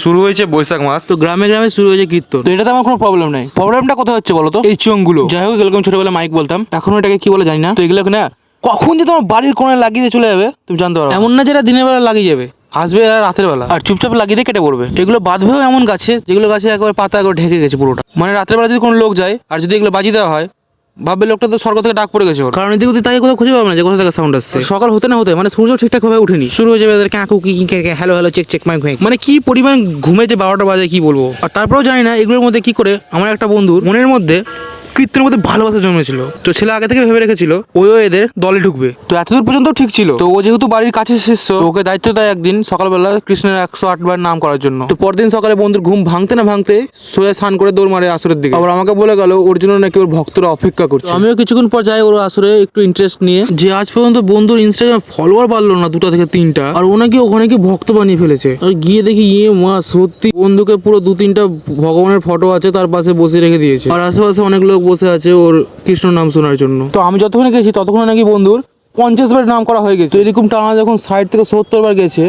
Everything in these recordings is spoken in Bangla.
শুরু হয়েছে বৈশাখ মাস, তো গ্রামে গ্রামে শুরু হয়েছে কীর্তন। তো এটাতে আমার কোনো প্রবলেম নাই। প্রবলেমটা কোথায় হচ্ছে বলো তো? এই চোঙগুলো। যাই হোক, এরকম ছোটবেলা মাইক বলতাম, এখন এটাকে কি বলে জানি না। তো এগুলো না কখন যে তোমার বাড়ির কোণে লাগিয়ে দিয়ে চলে যাবে তুমি জানতে পারো। এমন না যেটা দিনের বেলা লাগিয়ে যাবে, আসবে এরা রাতের বেলা আর চুপচাপ লাগিয়ে দিয়ে কেটে পড়বে। এগুলো বাঁধবেও এমন গাছে যেগুলো গাছে একবার পাতা একবার ঢেকে গেছে পুরোটা। মানে রাতের বেলা যদি কোনো লোক যায় আর যদি এগুলো বাজিয়ে দেওয়া হয়, ভাববে লোকটা তো স্বর্গ থেকে ডাক পড়ে গেছে ওর। কারণ এদিকে ওদিকে তাই কোথাও খুঁজে পাবে না যে কোথা থেকে সাউন্ড আসছে। সকাল হতে না হতে মানে সূর্য ঠিকঠাক ভাবে উঠেনি, শুরু হয়ে যাবে এদের কাকু কি hello hello check check mic mic. মানে কি পরিমাণ ঘুমে যে 12টা বাজে কি বলবো। আর তারপরেও জানি না এগুলোর মধ্যে কি করে আমার একটা বন্ধুর মনের মধ্যে কীর্তনের মধ্যে ভালোবাসা জন্মেছিল। তো ছেলে আগে থেকে ভেবে রেখেছিল ও এদের দলে ঢুকবে। তো এতদূর পর্যন্ত ঠিক ছিল। তো ও যেহেতু বাড়ির কাছে শিষ্য, ওকে দায়িত্ব দেয় একদিন সকালবেলা কৃষ্ণের 108 বার নাম করার জন্য। তো পরদিন সকালে বন্ধুর ঘুম ভাঙতে না ভাঙতে সোয়া স্নান করে দৌড় মারে আসরের দিকে। আবার আমাকে বলে গেল ওর জন্য নাকি ওর ভক্তরা অপেক্ষা করছে। আমিও কিছুক্ষণ পর যাই ওর আসরে একটু ইন্টারেস্ট নিয়ে, যে আজ পর্যন্ত বন্ধুর ইনস্টাগ্রাম ফলোয়ার বাড়লো না 2টা থেকে 3টা, আর ও নাকি ওখানে কি ভক্ত বানিয়ে ফেলেছে। আর গিয়ে দেখি মা সত্যি বন্ধুকে পুরো 2-3টা ভগবানের ফটো আছে তার পাশে বসে রেখে দিয়েছে, আর আশেপাশে অনেক লোক বসে আছে ওর কৃষ্ণ নাম শোনার জন্য। তো আমি যতক্ষণ গেছি ততক্ষণ নাকি বন্ধুর 50 বার নাম করা হয়ে গেছে। এরকম টানা যখন 60 থেকে 70 বার গেছে,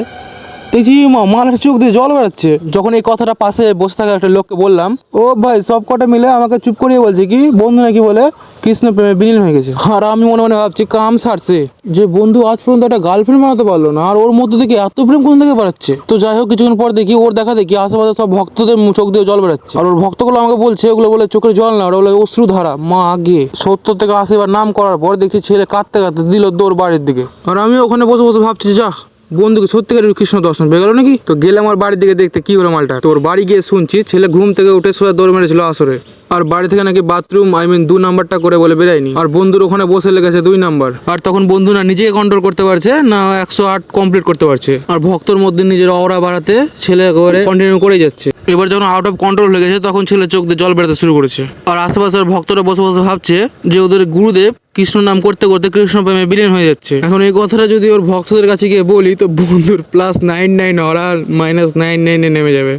দেখছি মালার চোখ দিয়ে জল বেড়াচ্ছে। যখন এই কথাটা পাশে বসে থাকা একটা লোককে বললাম, ও ভাই সব কটা মিলে আমাকে চুপ করিয়ে বলছে কি বন্ধু নাকি বলে কৃষ্ণ প্রেমে বিলীন হয়ে গেছে। আর আমি মনে মনে ভাবছি কাম সারছে যে বন্ধু আজ পর্যন্ত একটা গার্লফ্রেন্ড বানাতে পারলো না, আর ওর মধ্যে থেকে এত প্রেম কোন থেকে বাড়াচ্ছে। তো যাই হোক, কিছুক্ষণ পর দেখি ওর দেখা দেখি আশেপাশে সব ভক্তদের চোখ দিয়ে জল বেড়াচ্ছে। আর ওর ভক্তগুলো আমাকে বলছে ওগুলো বলে চোখের জল না, ওরা বলে অশ্রুধারা। মা আগে 70 থেকে 80 বার নাম করার পর দেখছি ছেলে কাঁদতে কাঁদতে দিল দৌড় বাড়ির দিকে। আর আমি ওখানে বসে বসে ভাবছি যা বন্ধুকে সত্যিকারের কৃষ্ণ দর্শন পেয়ে গেল নাকি। তো গেলাম আমার বাড়ির দিকে দেখতে কি হলো মালটা। তোর বাড়ি গিয়ে শুনছি ছেলে ঘুম থেকে উঠে সোজা দৌড় মেরেছিল আসরে। আর বাড়ি থেকে নাকি বাথরুম 2 নাম্বারটা করে বলে বেরায়নি, আর বন্ধুর ওখানে বসে লেগেছে 2 নাম্বার। আর তখন বন্ধু না নিজেকে কন্ট্রোল করতে পারছে না 108 কমপ্লিট করতে পারছে, আর ভক্তর মধ্যে নিজের অরা বাড়াতে ছেলে করে কন্টিনিউ করে যাচ্ছে। এবার যখন আউট অফ কন্ট্রোল হয়ে গেছে তখন ছেলে চোখ দিয়ে জল বেরোতে শুরু করেছে। আর আশেপাশের ভক্তরা বসে বসে ভাবছে যে ওদের গুরুদেব কৃষ্ণ নাম করতে করতে কৃষ্ণ প্রেমে বিলীন হয়ে যাচ্ছে। এখন এই কথাটা যদি ওর ভক্তদের কাছে গিয়ে বলি তো বন্ধুর +99 ওরা -99 নেমে যাবে।